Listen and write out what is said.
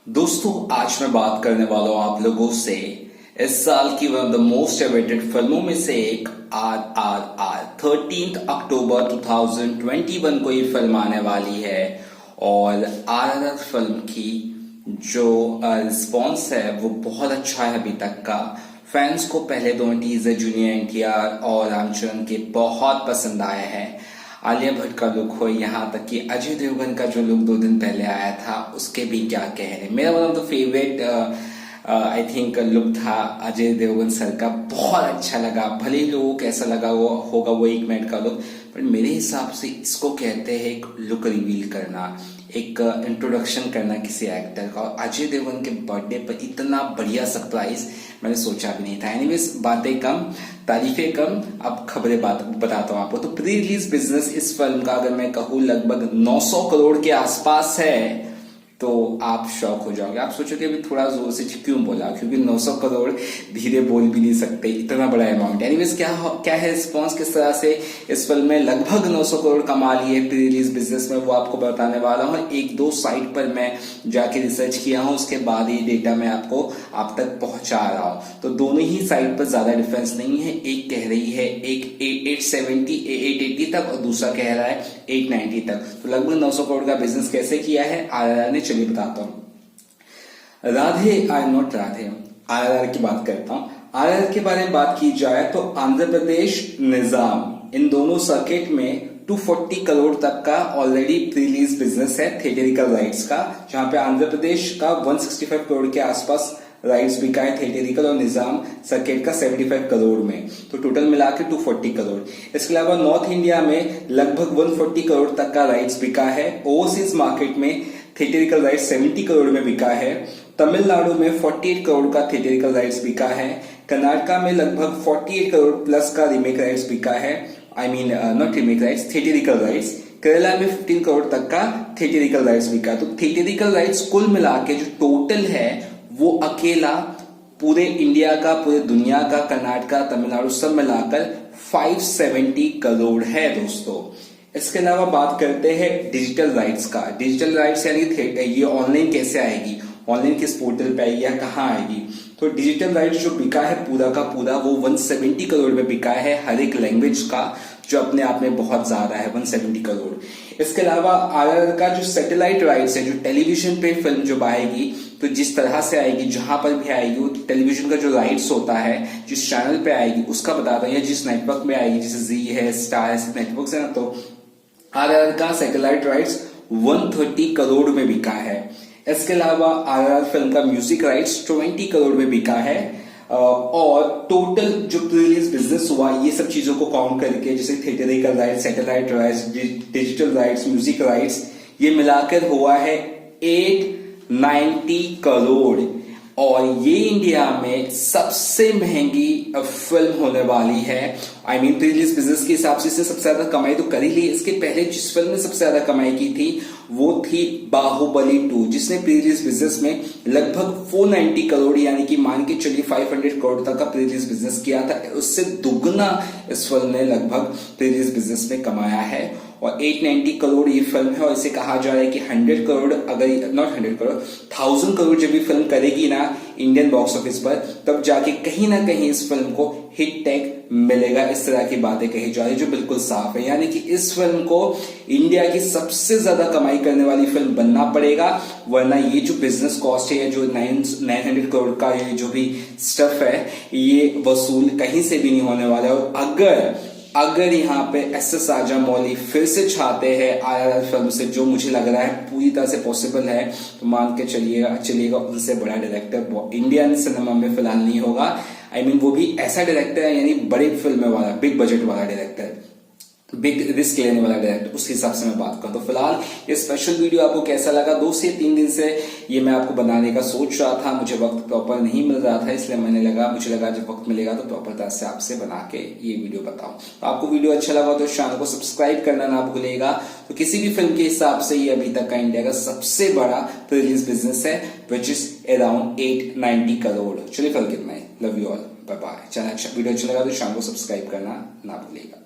दोस्तों आज मैं बात करने वाला हूँ आप लोगों से इस साल की one of the most awaited फिल्मों में से एक RRR 13 अक्टूबर 2021 को ये फिल्म आने वाली है। और RRR फिल्म की जो रिस्पॉन्स है वो बहुत अच्छा है अभी तक का। फैंस को पहले दोनों टीजर जूनियर NTR और रामचरण के बहुत पसंद आए हैं। आलिया भट्ट का लुक हो, यहाँ तक कि अजय देवगन का जो लुक 2 दिन पहले आया था उसके भी क्या कहने। मेरा one of the favourite I think look था अजय देवगन सर का, बहुत अच्छा लगा। भले ही लोगों को कैसा लगा वो होगा वो 1 मिनट का लुक, पर मेरे हिसाब से इसको कहते हैं एक लुक रिवील करना, एक इंट्रोडक्शन करना किसी एक्टर का। और अजय देवगन के बर्थडे पर इतना बढ़िया सरप्राइज मैंने सोचा भी नहीं था। एनीवेज बातें कम तारीफें कम, अब खबरें बताता हूँ आपको। तो प्री रिलीज बिजनेस इस फिल्म का अगर मैं कहूँ लगभग 900 करोड़ के आसपास है, तो आप शॉक हो जाओगे। आप सोचोगे अभी थोड़ा जोर से क्यों बोला, क्योंकि 900 करोड़ धीरे बोल भी नहीं सकते, इतना बड़ा अमाउंट। एनीवेज क्या है रिस्पॉन्स, किस तरह से इस फिल्म में लगभग 900 करोड़ कमा ली है प्री रिलीज बिजनेस में, वो आपको बताने वाला हूँ। 1-2 साइट पर मैं जाके रिसर्च किया हूँ, उसके बाद ये डेटा मैं आपको आप तक पहुंचा रहा हूँ। तो दोनों ही साइट पर ज्यादा डिफरेंस नहीं है। एक कह रही है एक 870 880 तक और दूसरा कह रहा है 890 तक। तो लगभग 900 करोड़ का बिजनेस कैसे किया है RRR ने, चलिए बताता हूं। RRR की बात करता हूं। RRR के बारे में बात की जाए तो आंध्र प्रदेश निजाम इन दोनों सर्किट में 240 करोड़ तक का ऑलरेडी प्री रिलीज बिजनेस है थिएटरिकल राइट्स का, जहां पे आंध्र प्रदेश का 165 करोड़ के आसपास राइट्स बिका है थिएटरिकल और निजाम सर्किट का 75 करोड़ में, तो टोटल मिला के 240 करोड़। इसके अलावा नॉर्थ इंडिया में लगभग 140 करोड़ तक का राइट्स बिका है। ओवरसीज मार्केट में थिएटरिकल राइट्स 70 करोड़ में बिका है। तमिलनाडु में 48 करोड़ का थिएटरिकल राइट्स बिका है। कर्नाटका में लगभग 48 करोड़ प्लस का रीमेक राइट्स बिका है। I mean not remake rights, theatrical rights. Kerala में 15 करोड़ तक का थिएटरिकल राइट्स बिका। तो थिएटरिकल राइट्स कुल मिला के जो टोटल है वो अकेला पूरे इंडिया का, पूरे दुनिया का, कर्नाटका, तमिलनाडु सब मिलाकर 570 करोड़ है दोस्तों। इसके अलावा बात करते हैं डिजिटल राइट्स का। डिजिटल राइट्स यानी ये ऑनलाइन कैसे आएगी, ऑनलाइन किस पोर्टल पे आएगी या कहाँ आएगी। तो डिजिटल राइट्स जो बिका है पूरा का पूरा वो 170 करोड़ में बिका है, हर एक लैंग्वेज का, जो अपने आप में बहुत ज्यादा है 170 करोड़। इसके अलावा RRR का जो सैटेलाइट राइट्स है, जो टेलीविजन पे फिल्म जो आएगी, तो जिस तरह से आएगी, जहां पर भी आएगी, वो टेलीविजन का जो राइट्स होता है, जिस चैनल पे आएगी उसका बताता हूँ, या जिस नेटवर्क में आएगी, जैसे जी है, स्टार है, नेटवर्क है ना। तो RRR का सैटेलाइट राइट्स 130 करोड़ में बिका है। इसके अलावा RRR फिल्म का म्यूजिक राइट्स 20 करोड़ में बिका है। और टोटल जो प्री रिलीज बिजनेस हुआ ये सब चीजों को काउंट करके, जैसे theatrical rights, satellite rights, digital rights, music rights, ये मिलाकर हुआ है 890 करोड़। और ये इंडिया में सबसे महंगी फिल्म होने वाली है। I mean pre release business के हिसाब से इससे सबसे ज्यादा कमाई तो कर ही ली। इसके पहले जिस फिल्म ने सबसे ज्यादा कमाई की थी वो थी बाहुबली 2, जिसने प्री रिलीज बिजनेस में लगभग 490 करोड़ यानी कि मान के चलिए 500 करोड़ तक का प्री रिलीज बिजनेस किया था। उससे दुगना इस फिल्म ने लगभग प्री रिलीज बिजनेस में कमाया है। और 890 करोड़ ये फिल्म है, और इसे कहा जा रहा है कि 100 करोड़, अगर नॉट 100 करोड़, 1000 करोड़ जब ये फिल्म करेगी ना इंडियन बॉक्स ऑफिस पर, तब जाके कहीं ना कहीं इस फिल्म को हिट टैग मिलेगा। इस तरह की बातें कही जा रही है जो बिल्कुल साफ है, यानी कि इस फिल्म को इंडिया की सबसे ज्यादा कमाई करने वाली फिल्म बनना पड़ेगा, वरना ये जो बिजनेस कॉस्ट है, जो 900 करोड़ का ये जो भी स्टफ है, ये वसूल कहीं से भी नहीं होने वाला है। और अगर यहाँ पे SS राजामौली फिर से छाते हैं RRR फिल्म से, जो मुझे लग रहा है पूरी तरह से पॉसिबल है, तो मान के चलिएगा उनसे बड़ा डायरेक्टर इंडियन सिनेमा में फिलहाल नहीं होगा। आई मीन वो भी ऐसा डायरेक्टर है, यानी बड़ी फिल्म वाला, बिग बजट वाला डायरेक्टर, बिग रिस्क लेने वाला डायरेक्टर, उस हिसाब से मैं बात करूं। तो फिलहाल ये स्पेशल वीडियो आपको कैसा लगा? 2 से 3 दिन से ये मैं आपको बनाने का सोच रहा था, मुझे वक्त प्रॉपर नहीं मिल रहा था, इसलिए मुझे लगा जब वक्त मिलेगा तो प्रॉपर तरह से आपसे बना के ये वीडियो बताऊं। तो आपको वीडियो अच्छा लगा तो चैनल को सब्सक्राइब करना ना भूलिएगा। तो किसी भी फिल्म के हिसाब से ये अभी तक का इंडिया का सबसे बड़ा प्री रिलीज बिजनेस है, विच इज अराउंड 890 करोड़। चलिए फिर कितना है, love you all, bye bye. Video अच्छा लगा तो चैनल को सब्सक्राइब करना ना भूलिएगा।